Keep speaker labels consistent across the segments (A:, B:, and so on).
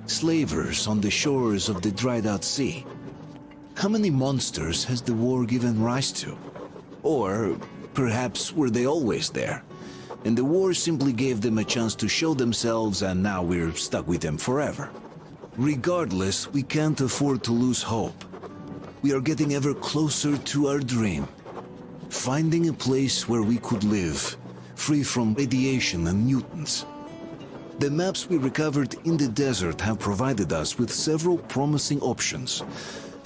A: Slavers on the shores of the dried-out sea. How many monsters has the war given rise to? Or perhaps were they always there, and the war simply gave them a chance to show themselves and now we're stuck with them forever? Regardless, we can't afford to lose hope. We are getting ever closer to our dream. Finding a place where we could live, free from radiation and mutants. The maps we recovered in the desert have provided us with several promising options,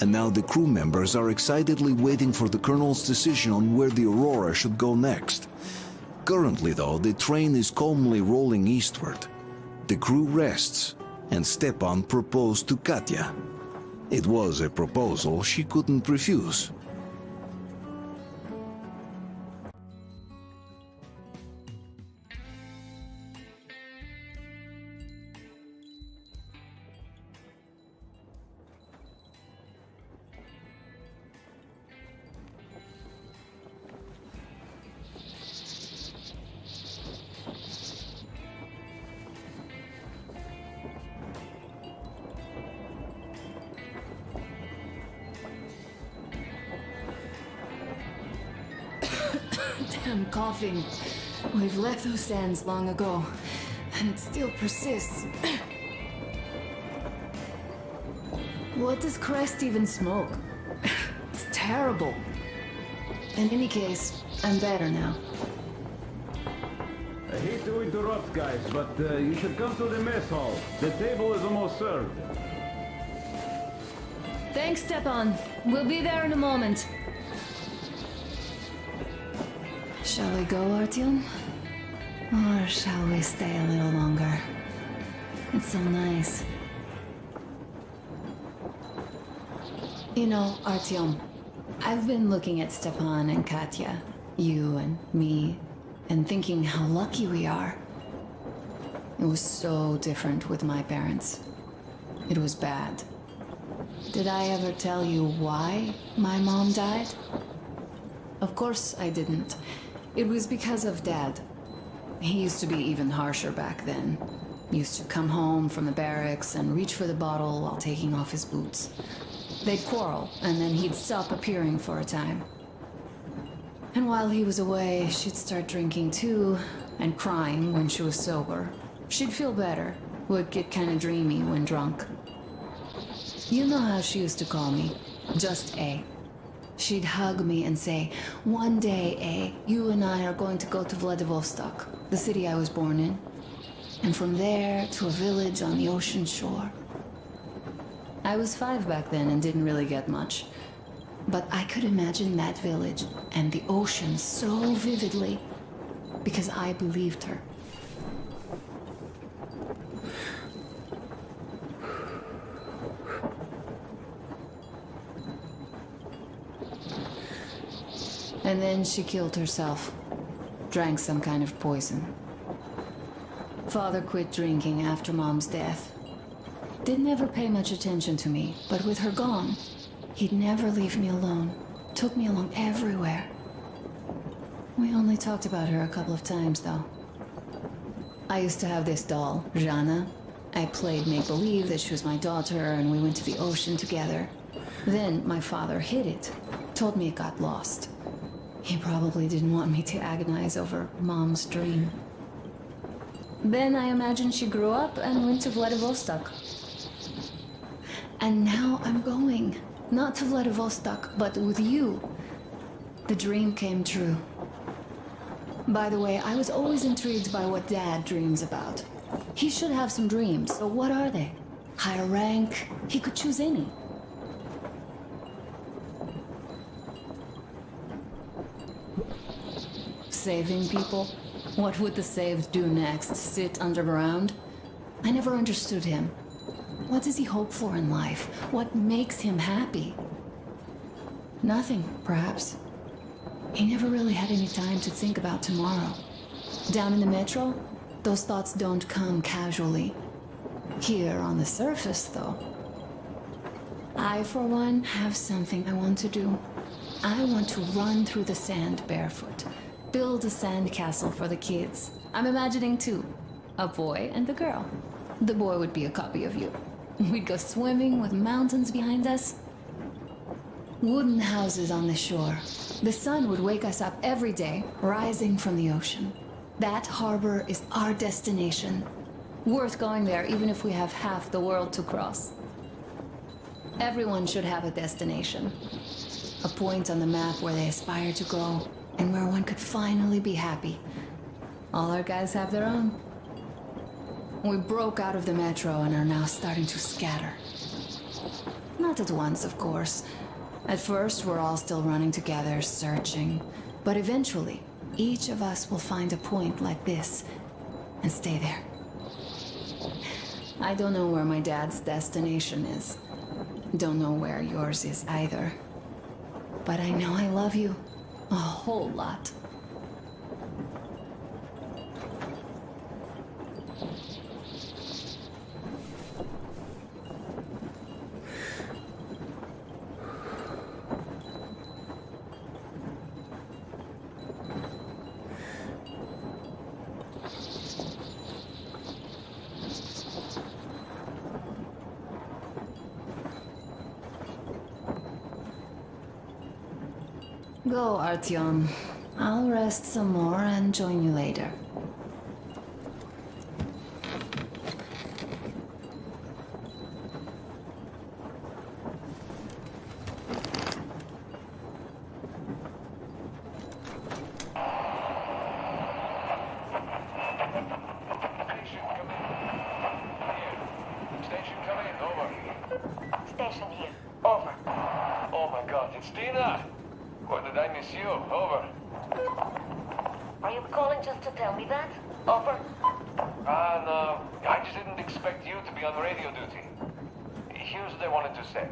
A: and now the crew members are excitedly waiting for the Colonel's decision on where the Aurora should go next. Currently, though, the train is calmly rolling eastward. The crew rests, and Stepan proposed to Katya. It was a proposal she couldn't refuse.
B: Damn coughing. We've left those sands long ago, and it still persists. What does Crest even smoke? It's terrible. In any case, I'm better now.
C: I hate to interrupt, guys, but you should come to the mess hall. The table is almost served.
B: Thanks, Stepan. We'll be there in a moment. Shall we go, Artyom? Or shall we stay a little longer? It's so nice. You know, Artyom, I've been looking at Stepan and Katya, you and me, and thinking how lucky we are. It was so different with my parents. It was bad. Did I ever tell you why my mom died? Of course I didn't. It was because of Dad. He used to be even harsher back then. Used to come home from the barracks and reach for the bottle while taking off his boots. They'd quarrel, and then he'd stop appearing for a time. And while he was away, she'd start drinking too, and crying when she was sober. She'd feel better, would get kind of dreamy when drunk. You know how she used to call me? Just A. She'd hug me and say, "One day, A, you and I are going to go to Vladivostok, the city I was born in. And from there to a village on the ocean shore." I was 5 back then and didn't really get much. But I could imagine that village and the ocean so vividly because I believed her. And then she killed herself. Drank some kind of poison. Father quit drinking after Mom's death. Didn't ever pay much attention to me, but with her gone, he'd never leave me alone. Took me along everywhere. We only talked about her a couple of times, though. I used to have this doll, Jana. I played make-believe that she was my daughter, and we went to the ocean together. Then my father hid it. Told me it got lost. He probably didn't want me to agonize over Mom's dream. Then I imagine she grew up and went to Vladivostok. And now I'm going. Not to Vladivostok, but with you. The dream came true. By the way, I was always intrigued by what Dad dreams about. He should have some dreams, so what are they? Higher rank? He could choose any. Saving people? What would the saved do next? Sit underground? I never understood him. What does he hope for in life? What makes him happy? Nothing, perhaps. He never really had any time to think about tomorrow. Down in the metro, those thoughts don't come casually. Here on the surface, though. I, for one, have something I want to do. I want to run through the sand barefoot. Build a sand castle for the kids. I'm imagining two. A boy and a girl. The boy would be a copy of you. We'd go swimming with mountains behind us. Wooden houses on the shore. The sun would wake us up every day, rising from the ocean. That harbor is our destination. Worth going there even if we have half the world to cross. Everyone should have a destination. A point on the map where they aspire to go, and where one could finally be happy. All our guys have their own. We broke out of the metro and are now starting to scatter. Not at once, of course. At first, we're all still running together, searching. But eventually, each of us will find a point like this and stay there. I don't know where my dad's destination is. Don't know where yours is either. But I know I love you a whole lot. Go, Artyom. I'll rest some more and join you later.
D: Station come in, over.
E: Station here. Over.
D: Oh my god, it's Tina! Or did I miss you? Over.
E: Are you calling just to tell me that? Over.
D: No. I just didn't expect you to be on radio duty. Here's what I wanted to say.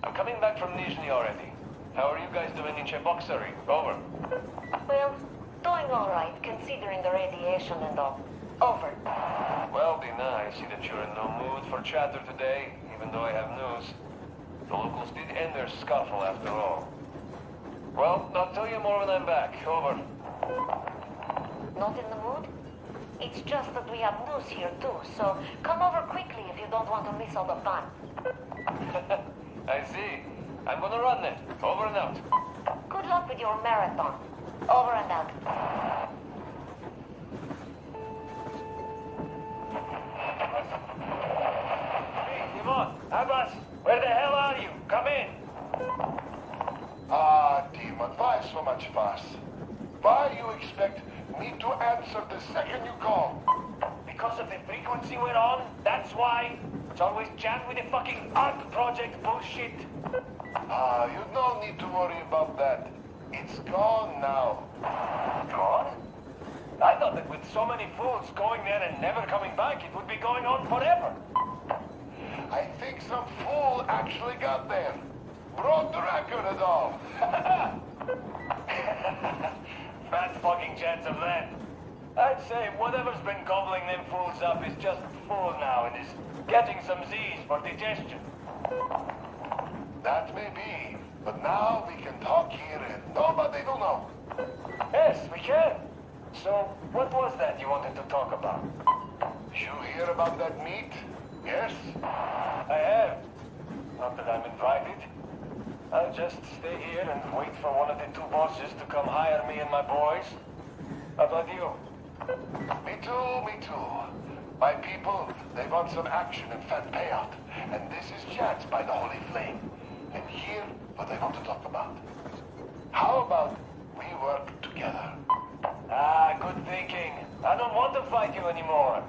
D: I'm coming back from Nizhny already. How are you guys doing in Cheboksary? Over.
E: Well, doing all right, considering the radiation and all. Over.
D: Well, Dina, I see that you're in no mood for chatter today, even though I have news. The locals did end their scuffle after all. Well, I'll tell you more when I'm back. Over.
E: Not in the mood? It's just that we have news here too, so come over quickly if you don't want to miss all the fun.
D: I see. I'm gonna run then. Over and out.
E: Good luck with your marathon. Over and out.
D: Hey, Ivan, Abbas, where the hell are you? Come in.
F: Demon, why so much fuss? Why you expect me to answer the second you call?
D: Because of the frequency we're on? That's why? It's always jammed with the fucking ARC project bullshit.
F: You don't need to worry about that. It's gone now.
D: Gone? I thought that with so many fools going there and never coming back, it would be going on forever.
F: I think some fool actually got there. Broke the record and all.
D: Fat fucking chance of that. I'd say whatever's been gobbling them fools up is just full now and is getting some Z's for digestion.
F: That may be, but now we can talk here and nobody will know.
D: Yes, we can. So, what was that you wanted to talk about?
F: You hear about that meet? Yes?
D: I have. Not that I'm invited. I'll just stay here and wait for one of the two bosses to come hire me and my boys. How about you?
F: Me too, me too. My people, they want some action and fat payout. And this is chance by the Holy Flame. And here, what I want to talk about. How about we work together?
D: Ah, good thinking. I don't want to fight you anymore.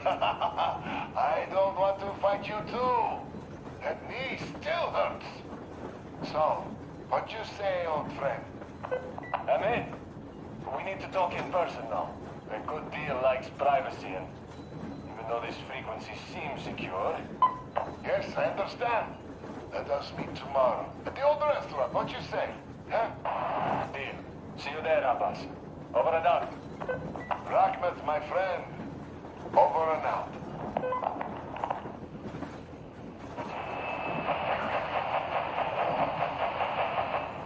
F: I don't want to fight you too. That knee still hurts. So, what you say, old friend?
D: I'm in. We need to talk in person now. A good deal likes privacy, and even though this frequency seems secure...
F: Yes, I understand. Let us meet tomorrow. At the old restaurant, what you say? Huh?
D: Deal. See you there, Abbas. Over and out.
F: Rachmat, my friend. Over and out.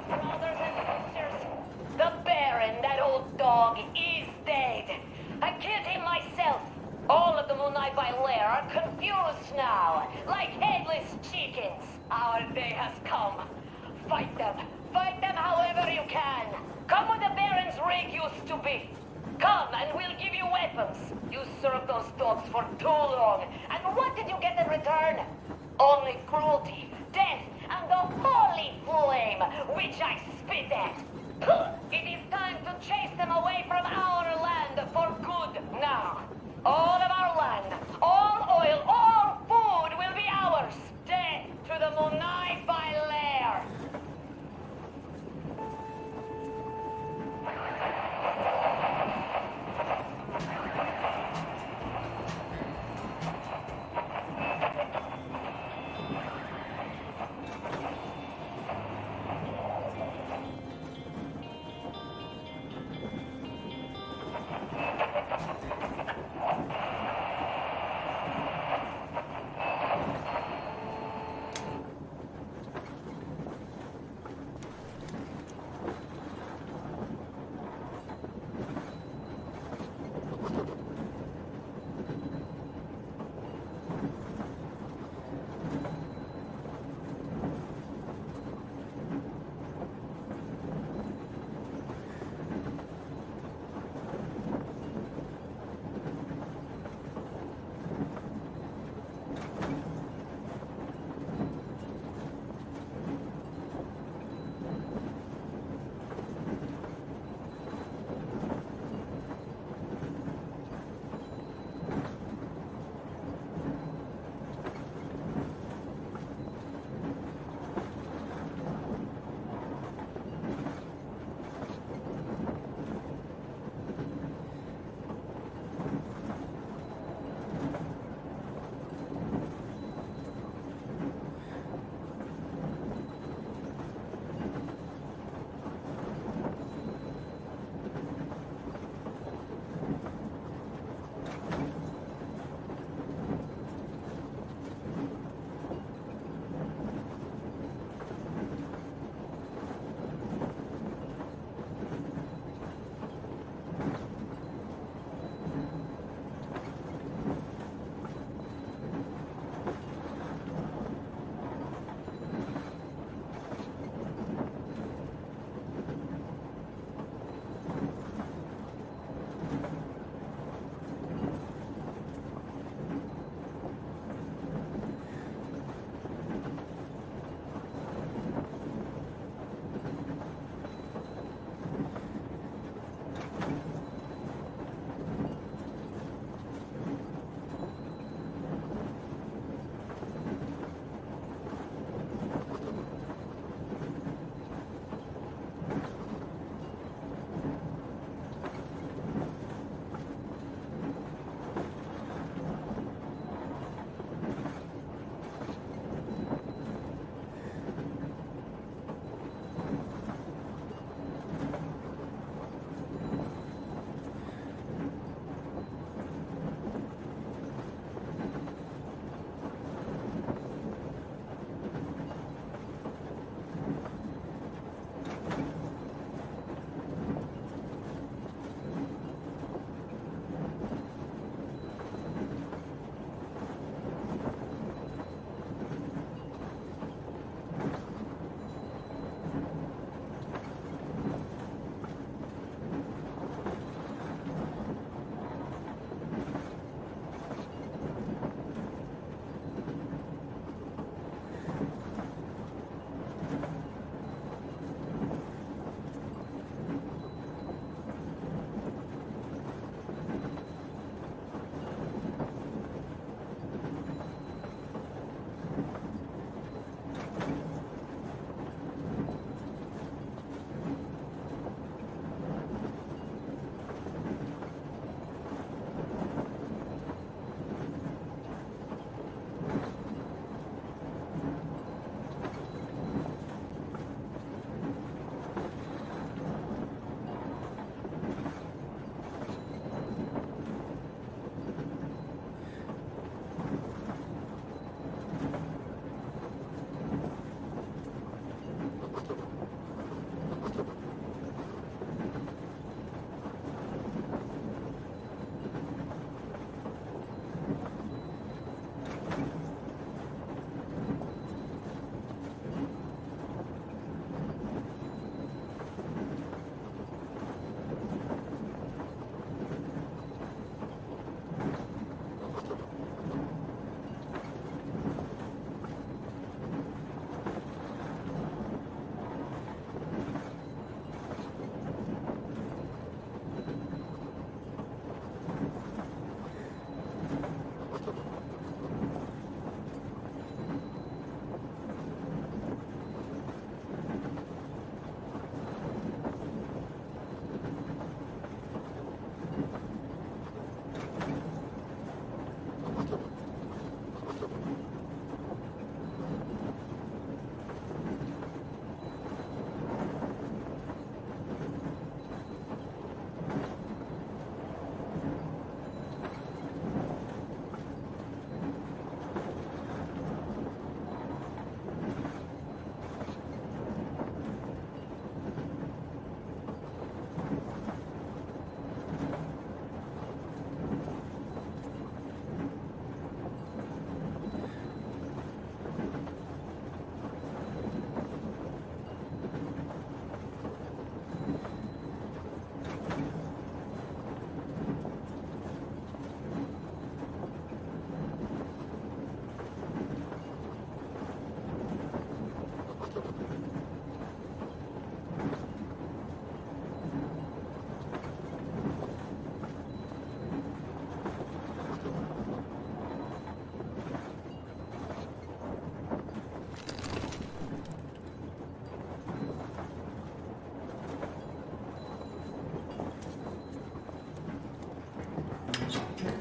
E: Brothers and sisters, the Baron, that old dog, is dead. I killed him myself. All of the Munai by Lair are confused now, like headless chickens. Our day has come. Fight them. Fight them however you can. Come where the Baron's rig used to be. Come and we'll give you weapons. You served those dogs for too long. And what did you get in return? Only cruelty, death, and the holy flame, which I spit at. It is time to chase them away from our land for good now. All of our land, all oil, all food will be ours. Death to the Munai by lair.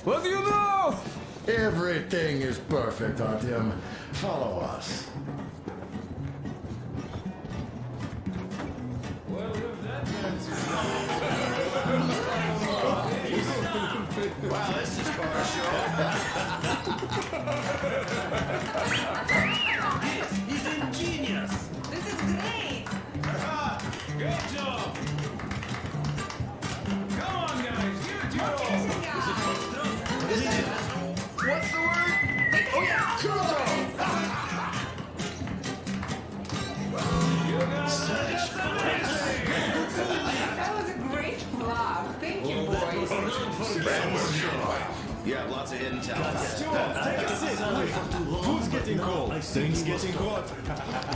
C: What do you know?
G: Everything is perfect, Artyom. Follow us.
C: Well, if that man's
G: Wow, this is quite a show.
H: He's ingenious.
I: This is great!
C: good job. Come on, guys, give it your all.
G: What's the word? Oh yeah, Kuzo!
I: That was a great vlog. Thank you, boys.
H: You have lots of hidden talents.
C: Take a seat, please. Food's getting cold. Things getting hot.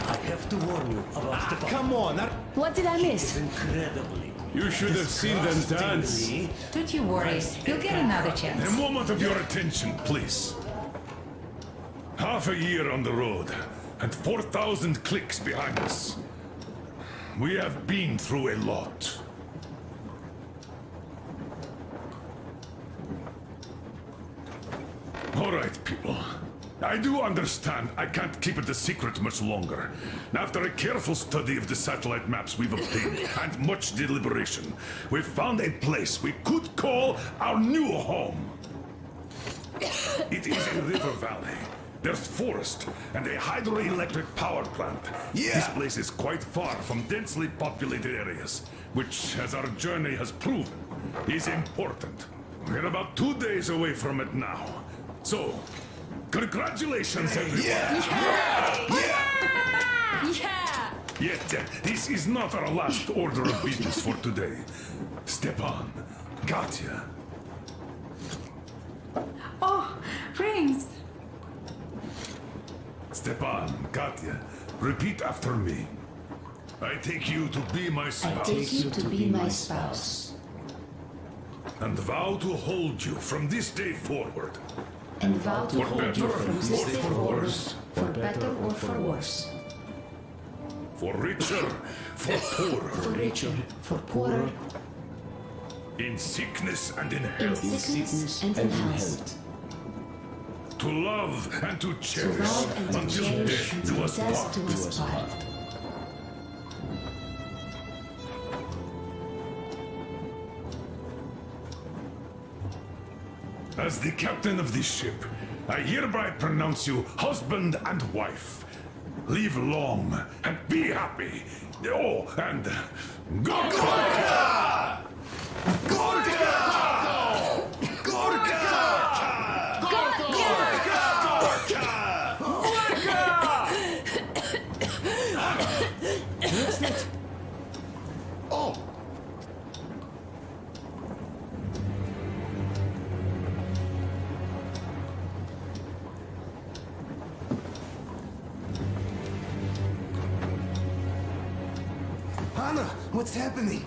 J: I have to warn you about the
C: Come on,
B: What did I miss?
J: incredibly.
C: you should have seen them dance.
I: Don't you worry. You'll get another
K: A
I: chance.
K: moment of your attention, please. Half a year on the road, and 4,000 clicks behind us. We have been through a lot. All right, people. I do understand I can't keep it a secret much longer. After a careful study of the satellite maps we've obtained and much deliberation, we've found a place we could call our new home. It is a river valley. There's forest and a hydroelectric power plant. This place is quite far from densely populated areas, which, as our journey has proven, is important. We're about 2 days away from it now. So, congratulations, everyone!
I: Yeah!
K: Yet, this is not our last order of business for today. Stepan, Katya,
I: Oh, rings!
K: Stepan, Katya, repeat after me. I take you to be my spouse.
B: Take you to be my spouse.
K: And vow to hold you from this day forward.
B: And vow to
K: For
B: hold you
K: better
B: from
K: or
B: this day
K: for
B: forward,
K: worse.
B: for better or for worse.
K: For richer, for
B: For
K: poorer.
B: richer, for poorer,
K: In sickness and in
B: in
K: health.
B: sickness and in health.
K: To love and to
B: To
K: cherish
B: love and to
K: until
B: cherish
K: death do
B: until
K: us
B: death
K: part.
B: do us part.
K: As the captain of this ship, I hereby pronounce you husband and wife. Live long and be happy. Oh, and Gorka!
G: Oh!
H: Anna, what's happening?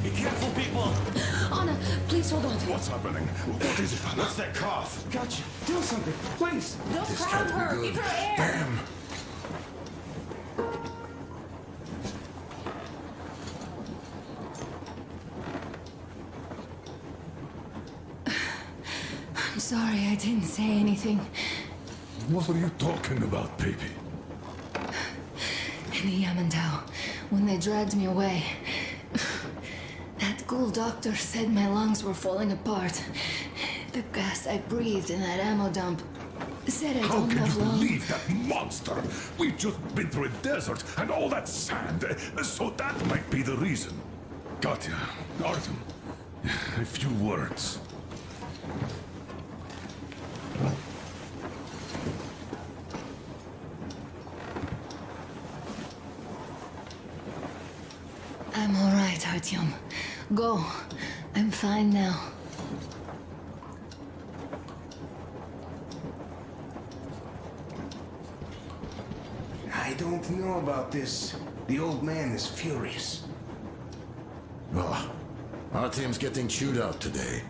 J: Be careful, people!
B: Anna, please hold on.
K: What's happening? What is it?
H: What's that cough?
C: Gotcha. Do something, please.
I: Don't crowd her! Give her air!
K: Damn.
B: I'm sorry I didn't say anything.
K: What are you talking about, baby?
B: In the Yamantau, when they dragged me away, that ghoul doctor said my lungs were falling apart. The gas I breathed in that ammo dump said I
K: How
B: don't
K: can
B: have
K: you
B: long.
K: believe that monster? We've just been through a desert and all that sand, so that might be the reason. Katya, Artyom, a few words.
B: I'm all right, Artyom. Go. I'm fine now.
H: I don't know about this. The old man is furious.
G: Oh, Artyom's getting chewed out today.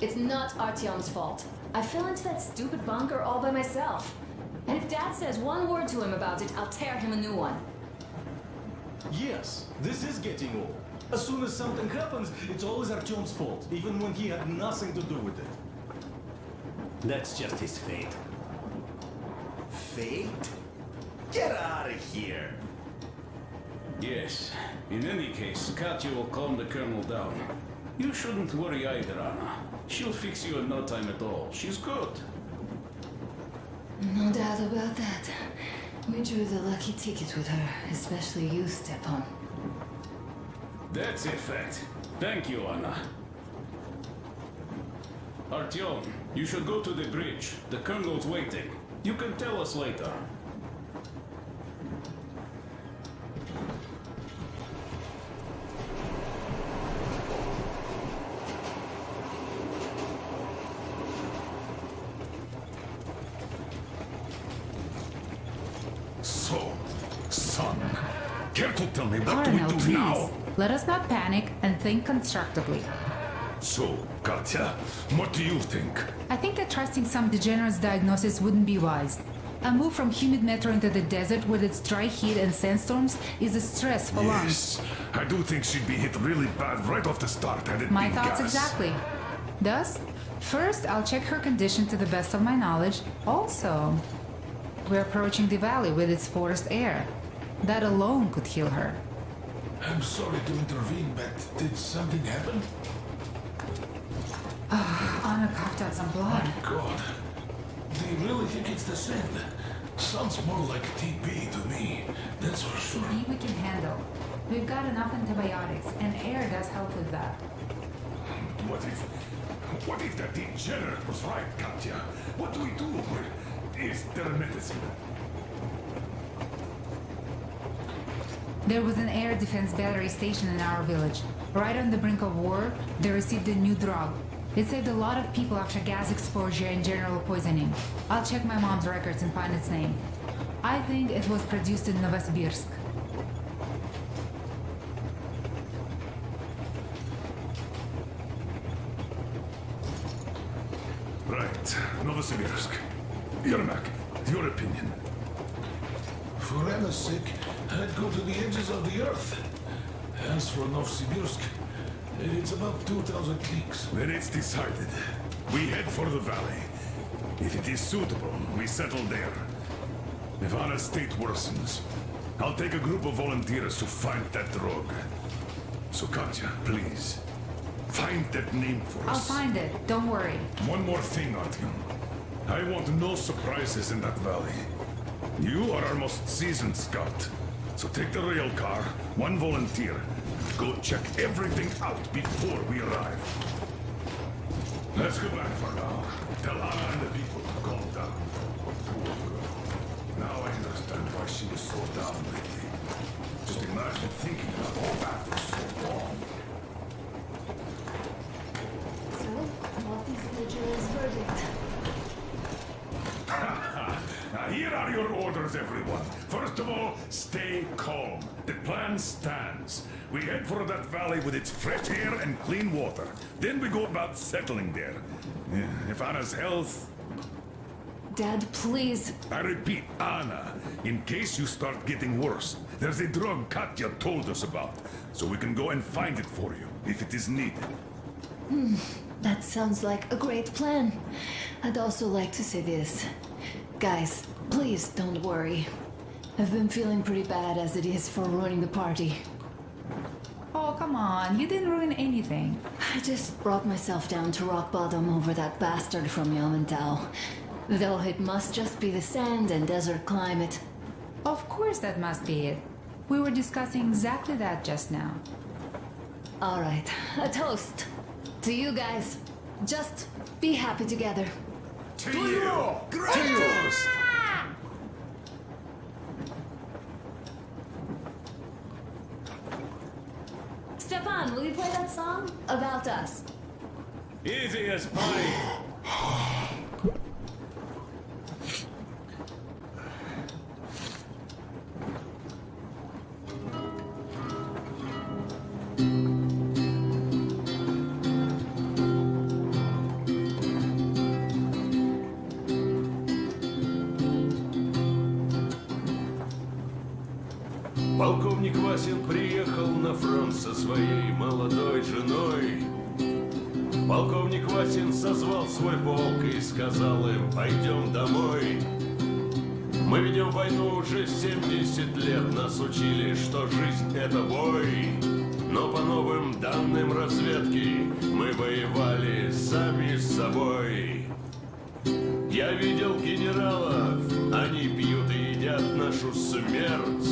B: It's not Artyom's fault. I fell into that stupid bunker all by myself. And if Dad says one word to him about it, I'll tear him a new one.
J: Yes, this is getting old. As soon as something happens, it's always Artyom's fault, even when he had nothing to do with it. That's just his fate.
H: Fate? Get out of here!
C: Yes. In any case, Katya will calm the colonel down. You shouldn't worry either, Anna. She'll fix you in no time at all. She's good.
B: No doubt about that. We drew the lucky ticket with her, especially you, Stepan.
C: That's a fact. Thank you, Anna. Artyom, you should go to the bridge. The colonel's waiting. You can tell us later.
K: So, son, care to tell me what do
L: Colonel,
K: we do
L: please.
K: now?
L: Let us not panic and think constructively.
K: So, Katya, what do you think?
L: I think that trusting some degenerate's diagnosis wouldn't be wise. A move from humid metro into the desert with its dry heat and sandstorms is a stress for lungs.
K: Yes, I do think she'd be hit really bad right off the start had it
L: My
K: been
L: thoughts
K: gas.
L: exactly. Thus, first I'll check her condition to the best of my knowledge. Also, we're approaching the valley with its forest air. That alone could heal her.
G: I'm sorry to intervene, but did something happen?
L: Anna coughed out some blood.
G: My God. Do you really think it's the sand? Sounds more like TB to me. That's for sure.
L: TB we can handle. We've got enough antibiotics, and air does help with that.
K: What if that degenerate was right, Katya? What do we do? Is there a medicine?
L: There was an air defense battery station in our village. Right on the brink of war, they received a new drug. It saved a lot of people after gas exposure and general poisoning. I'll check my mom's records and find its name. I think it was produced in Novosibirsk.
K: Right, Novosibirsk. Yermak, your opinion.
G: For Anna's sake, I'd go to the edges of the earth. As for Novosibirsk, it's about 2,000 leagues.
K: Then it's decided. We head for the valley. If it is suitable, we settle there. If Anna's state worsens, I'll take a group of volunteers to find that drug. So Katya, please, find that name for
L: I'll
K: us.
L: find it, don't worry.
K: One more thing, Artyom. I want no surprises in that valley. You are our most seasoned scout. So take the rail car, one volunteer. Go check everything out before we arrive. Let's go back for now. Tell Anna and the people to calm down. Poor girl. Now I understand why she was so down lately. Just imagine thinking about all that for so long.
B: So, what is the jury's verdict?
K: Now here are your orders, everyone. First of all, stay calm. The plan stands. We head for that valley with its fresh air and clean water. Then we go about settling there. If Anna's health...
B: Dad, please.
K: I repeat, Anna, in case you start getting worse, there's a drug Katya told us about, so we can go and find it for you, if it is needed.
B: That sounds like a great plan. I'd also like to say this. Guys, please don't worry. I've been feeling pretty bad as it is for ruining the party.
L: Oh, come on, you didn't ruin anything.
B: I just brought myself down to rock bottom over that bastard from Yamantau. Though it must just be the sand and desert climate.
L: Of course that must be it. We were discussing exactly that just now.
B: Alright, a toast. To you guys. Just be happy together.
K: To you!
G: Great!
B: Stefan, will you play that song? About us.
C: Easy as pie. Полковник Васин приехал на фронт со своей молодой женой. Полковник Васин созвал свой полк и сказал им: пойдем домой. Мы ведем войну уже 70 лет, нас учили, что жизнь это бой. Но по новым данным разведки мы воевали сами с собой. Я видел генералов, они пьют и едят нашу смерть.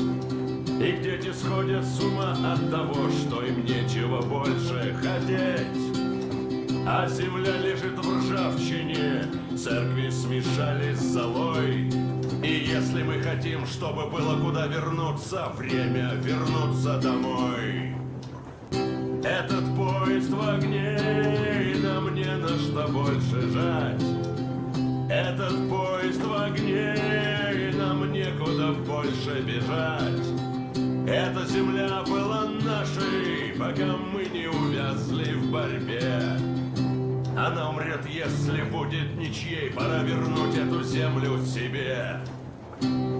C: Их дети сходят с ума от того, что им нечего больше хотеть. А земля лежит в ржавчине, церкви смешались с золой. И если мы хотим, чтобы было куда вернуться, время вернуться домой. Этот поезд в огне, и нам не на что больше жать. Этот поезд в огне, и нам некуда больше бежать. Эта земля была нашей, пока мы не увязли в борьбе. Она умрет, если будет ничьей, пора вернуть эту землю себе.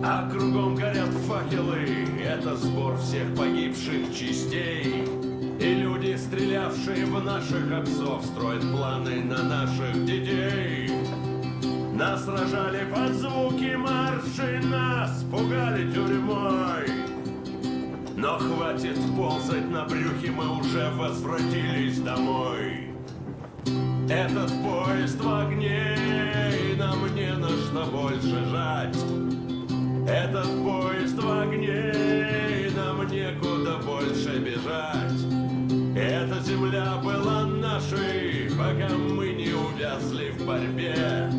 C: А кругом горят факелы, это сбор всех погибших частей. И люди, стрелявшие в наших отцов, строят планы на наших детей. Нас рожали под звуки маршей, нас пугали тюрьмой. Но хватит ползать на брюхе, мы уже возвратились домой. Этот поезд в огне, и нам не на что больше жать. Этот поезд в огне, и нам некуда больше бежать. Эта земля была нашей, пока мы не увязли в борьбе.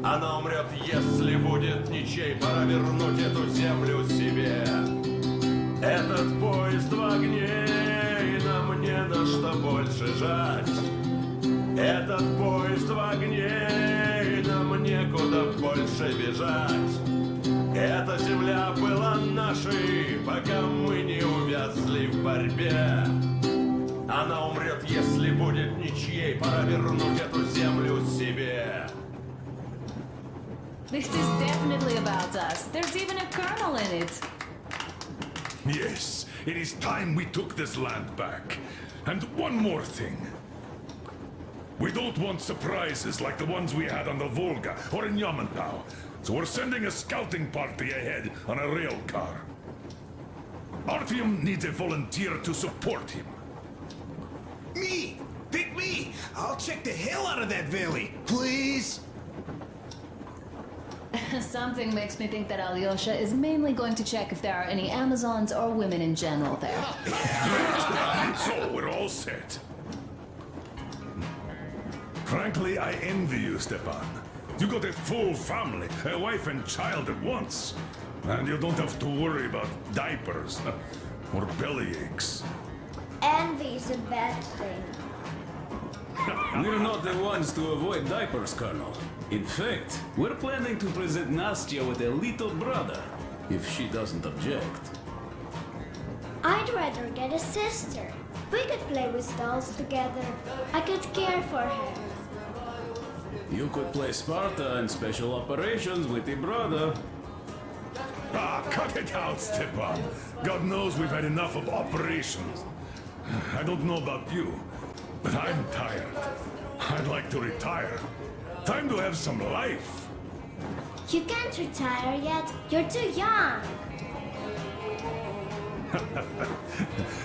C: Она умрет, если будет ничей, пора вернуть эту землю себе. Этот поезд в огне, и нам не на что больше жать. Этот поезд в огне, и нам некуда больше бежать. Эта земля была нашей, пока мы не увязли в борьбе. Она умрет, если будет ничьей, пора вернуть эту землю себе.
B: This is definitely about us. There's even a colonel in it.
K: Yes, it is time we took this land back. And one more thing. We don't want surprises like the ones we had on the Volga or in Yamantau. So we're sending a scouting party ahead on a rail car. Artyom needs a volunteer to support him.
H: Me! Pick me! I'll check the hell out of that valley, please!
B: Something makes me think that Alyosha is mainly going to check if there are any Amazons or women in general there.
K: So we're all set. Frankly, I envy you, Stepan. You got a full family, a wife and child at once. And you don't have to worry about diapers or belly aches.
M: Envy is a bad thing.
C: We're not the ones to avoid diapers, Colonel. In fact, we're planning to present Nastya with a little brother, if she doesn't object.
M: I'd rather get a sister. We could play with dolls together. I could care for her.
C: You could play Sparta and special operations with your brother.
K: Ah, cut it out, Stepan. God knows we've had enough of operations. I don't know about you, but I'm tired. I'd like to retire. Time to have some life.
M: You can't retire yet. You're too young.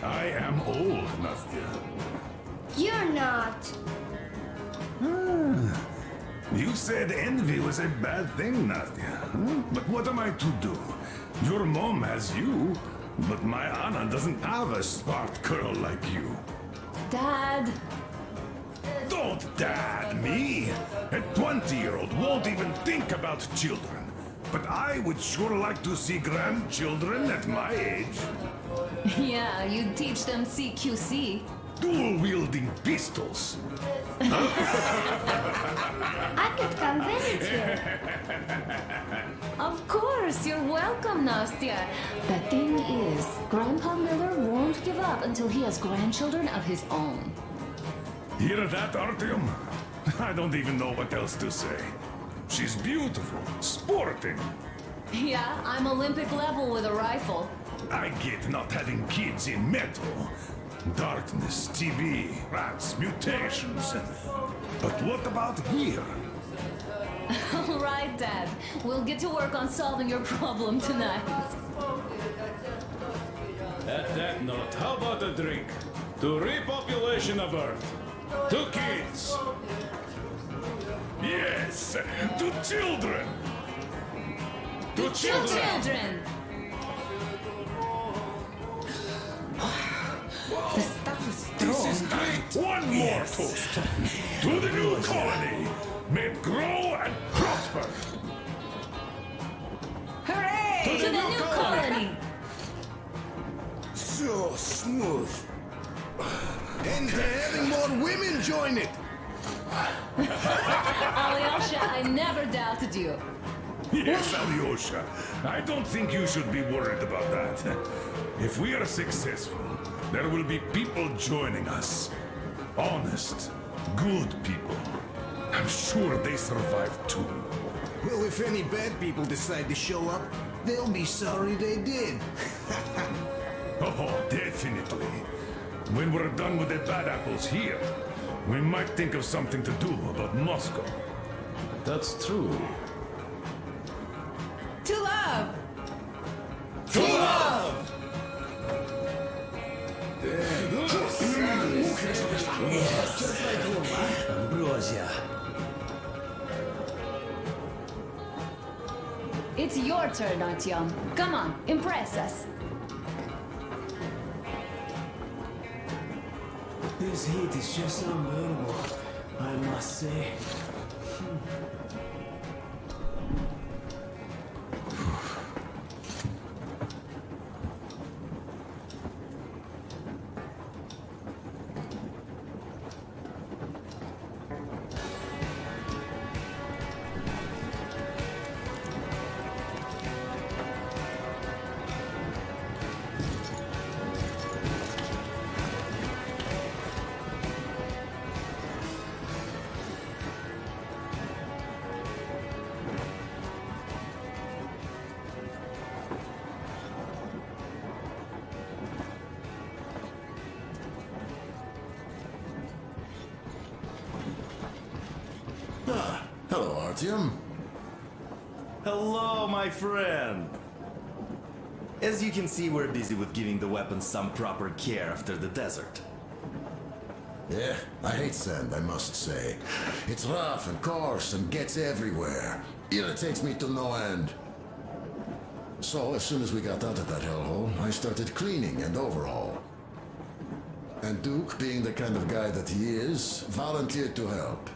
K: I am old, Nastya.
M: You're not.
K: You said envy was a bad thing, Nastya. But what am I to do? Your mom has you, but my Anna doesn't have a smart girl like you.
B: Dad!
K: Don't dad me! A 20-year-old won't even think about children. But I would sure like to see grandchildren at my age.
B: Yeah, you'd teach them CQC.
K: Dual-wielding pistols.
M: I could come visit you.
B: Of course, you're welcome, Nastya. The thing is, Grandpa Miller won't give up until he has grandchildren of his own.
K: Hear that, Artyom? I don't even know what else to say. She's beautiful, sporting.
B: Yeah, I'm Olympic level with a rifle.
K: I get not having kids in metal. Darkness, TB, rats, mutations. But what about here?
B: All right, Dad. We'll get to work on solving your problem tonight.
J: At that note, how about a drink? To repopulation of Earth. To kids.
K: Yes, to children. To children.
B: Children!
L: The stuff is strong.
K: One more toast to the new colony. May it grow and prosper.
L: Hooray!
B: To the new colony!
H: So smooth. And they're having more women join it.
B: Alyosha, I never doubted you.
K: Yes, Alyosha. I don't think you should be worried about that. If we are successful, there will be people joining us. Honest, good people. I'm sure they survive too.
H: Well, if any bad people decide to show up, they'll be sorry they did.
K: Oh, definitely. When we're done with the bad apples here, we might think of something to do about Moscow.
J: That's true.
L: To love!
K: To love!
J: Ambrosia.
B: It's your turn, Artyom. Come on, impress us.
N: This heat is just unbearable, I must say.
O: Hello, Artyom.
J: Hello, my friend. As you can see, we're busy with giving the weapons some proper care after the desert.
O: Yeah, I hate sand, I must say. It's rough and coarse and gets everywhere. Irritates me to no end. So, as soon as we got out of that hellhole, I started cleaning and overhaul. And Duke, being the kind of guy that he is, volunteered to help.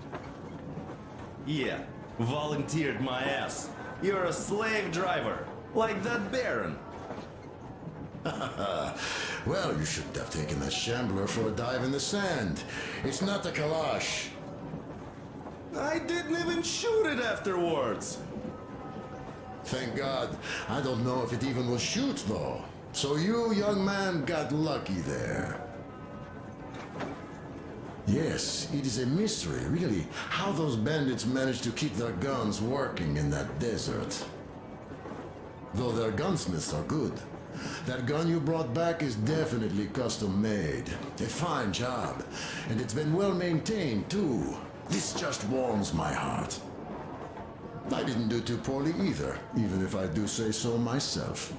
J: Yeah, volunteered my ass. You're a slave driver, like that Baron.
O: Well, you shouldn't have taken that shambler for a dive in the sand. It's not a Kalash.
J: I didn't even shoot it afterwards.
O: Thank God. I don't know if it even will shoot, though. So you, young man, got lucky there. Yes, it is a mystery, really, how those bandits managed to keep their guns working in that desert. Though their gunsmiths are good. That gun you brought back is definitely custom-made. A fine job. And it's been well maintained, too. This just warms my heart. I didn't do too poorly either, even if I do say so myself.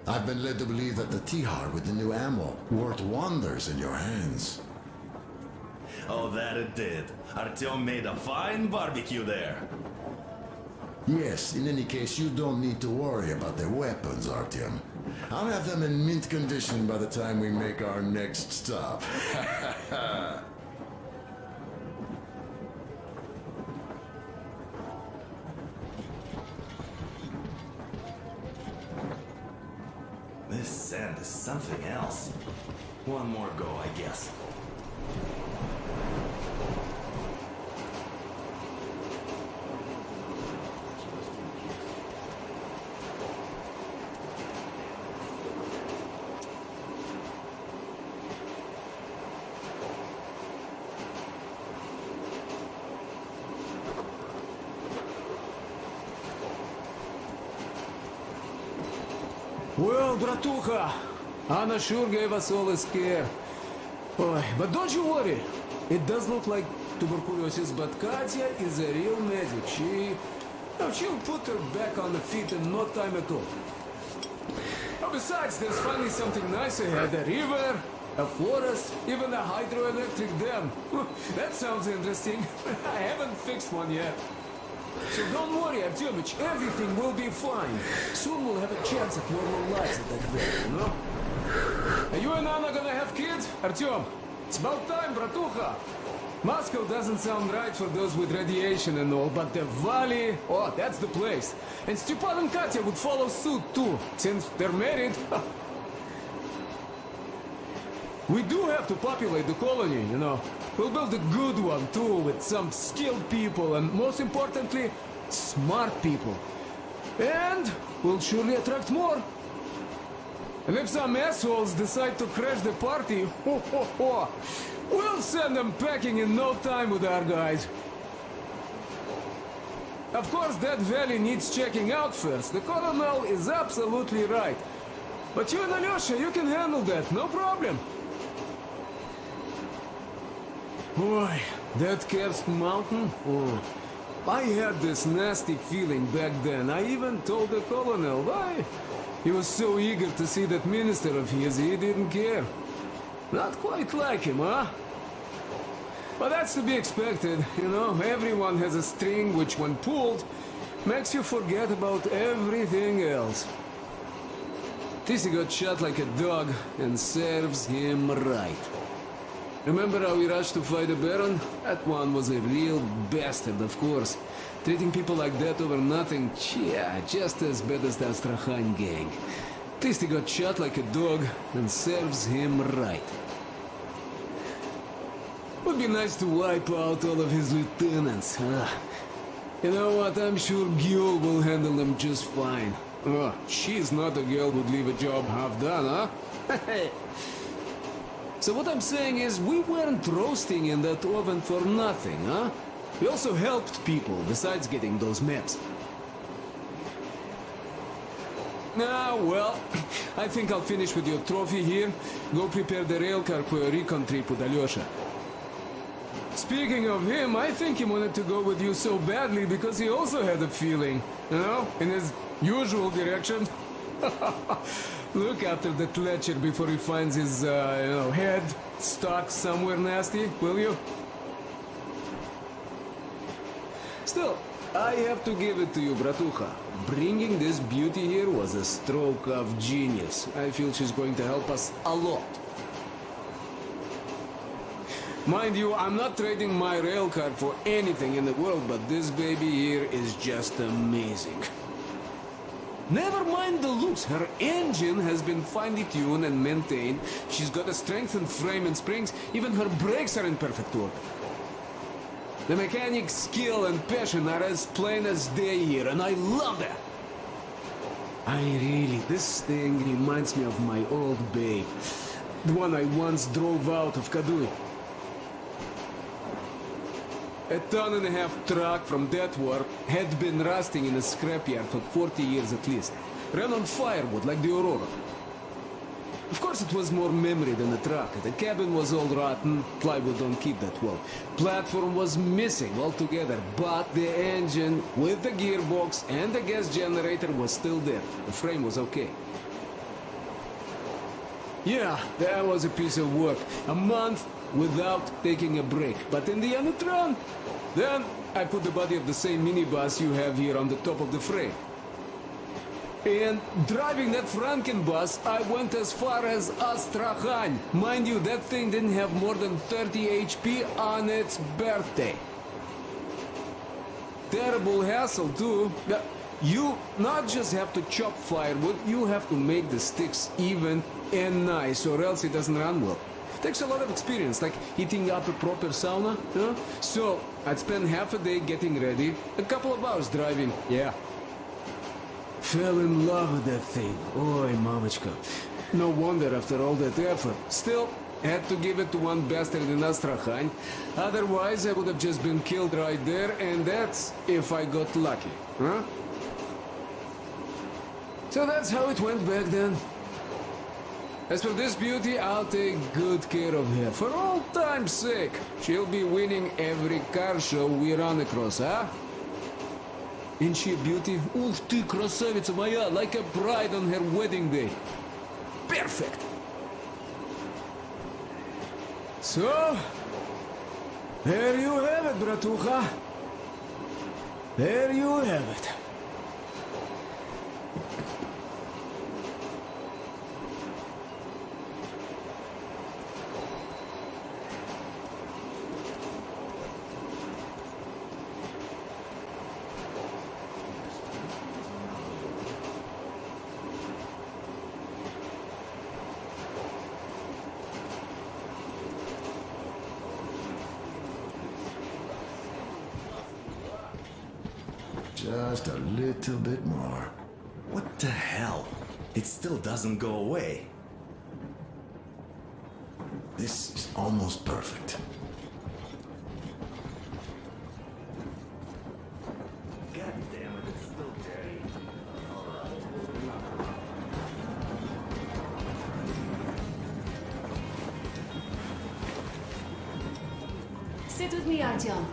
O: I've been led to believe that the Tihar with the new ammo worked wonders in your hands.
J: Oh, that it did. Artyom made a fine barbecue there.
O: Yes, in any case, you don't need to worry about the weapons, Artyom. I'll have them in mint condition by the time we make our next stop.
J: This sand is something else. One more go, I guess.
N: Well, Well, bratucha, Anna sure gave us all a scare. Boy, but don't you worry. It does look like tuberculosis, but Katya is a real medic. She'll put her back on the feet in no time at all. Oh, besides, there's finally something nice ahead. A river, a forest, even a hydroelectric dam. That sounds interesting. I haven't fixed one yet. So don't worry, Artyomich, everything will be fine. Soon we'll have a chance at normal lives at that rate, you know? Are you and Anna gonna have kids? Artyom, it's about time, bratucha. Moscow doesn't sound right for those with radiation and all, but the valley, oh, that's the place. And Stepan and Katya would follow suit too, since they're married. We do have to populate the colony, you know. We'll build a good one too, with some skilled people and, most importantly, smart people. And we'll surely attract more. And if some assholes decide to crash the party, we'll send them packing in no time with our guys. Of course, that valley needs checking out first. The colonel is absolutely right. But you and Alyosha, you can handle that, no problem. Boy, that cursed mountain? Oh, I had this nasty feeling back then. I even told the colonel why. He was so eager to see that minister of his, he didn't care. Not quite like him, huh? But that's to be expected, you know. Everyone has a string which, when pulled, makes you forget about everything else. This got shot like a dog, and serves him right. Remember how we rushed to fight the Baron? That one was a real bastard, of course. Treating people like that over nothing, yeah, just as bad as the Astrakhan gang. At least he got shot like a dog, and serves him right. Would be nice to wipe out all of his lieutenants, huh? You know what, I'm sure Gil will handle them just fine. Oh, she's not a girl who'd leave a job half done, huh? So what I'm saying is, we weren't roasting in that oven for nothing, huh? We also helped people, besides getting those maps. Ah, well, I think I'll finish with your trophy here. Go prepare the railcar for a recon trip with Alyosha. Speaking of him, I think he wanted to go with you so badly because he also had a feeling, you know, in his usual direction. Look after the Fletcher before he finds his, head stuck somewhere nasty, will you? Still, I have to give it to you, bratucha. Bringing this beauty here was a stroke of genius. I feel she's going to help us a lot. Mind you, I'm not trading my railcar for anything in the world, but this baby here is just amazing. Never mind the looks, her engine has been finely tuned and maintained. She's got a strengthened frame and springs, even her brakes are in perfect order. The mechanic's skill and passion are as plain as day here, and I love that. This thing reminds me of my old babe. The one I once drove out of Kadui. A 1.5-ton truck from that war had been rusting in a scrapyard for 40 years at least. Ran on firewood like the Aurora. Of course it was more memory than a truck. The cabin was all rotten, plywood don't keep that well. Platform was missing altogether, but the engine with the gearbox and the gas generator was still there. The frame was okay. Yeah, that was a piece of work. A month without taking a break. But in the end it ran. Then I put the body of the same minibus you have here on the top of the frame. And driving that Frankenbus, I went as far as Astrakhan. Mind you, that thing didn't have more than 30 HP on its birthday. Terrible hassle too. You not just have to chop firewood, you have to make the sticks even and nice, or else it doesn't run well. Takes a lot of experience, like heating up a proper sauna, you know? So, I'd spend half a day getting ready, a couple of hours driving, yeah. Fell in love with that thing. Oy, mamachka. No wonder after all that effort. Still, had to give it to one bastard in Astrakhan. Otherwise, I would have just been killed right there, and that's if I got lucky, huh? So that's how it went back then. As for this beauty, I'll take good care of her. For all time's sake, she'll be winning every car show we run across, huh? Ain't she a beauty? Ух ты, красавица моя, like a bride on her wedding day. Perfect! So, there you have it, bratucha. There you have it.
O: Just a little bit more.
J: What the hell? It still doesn't go away.
O: This is almost perfect.
J: God damn it, it's still dirty.
B: Sit with me, Artyom.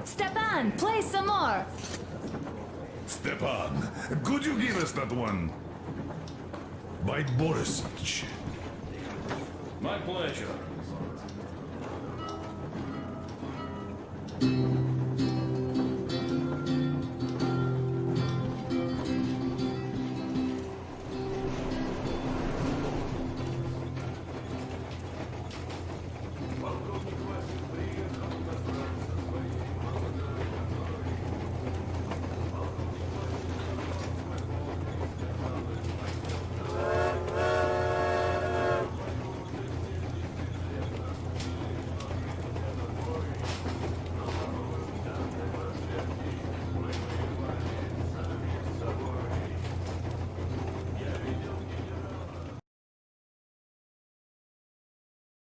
B: Stepan, play some more.
K: Stepan, could you give us that one? By Borisovich.
C: My pleasure.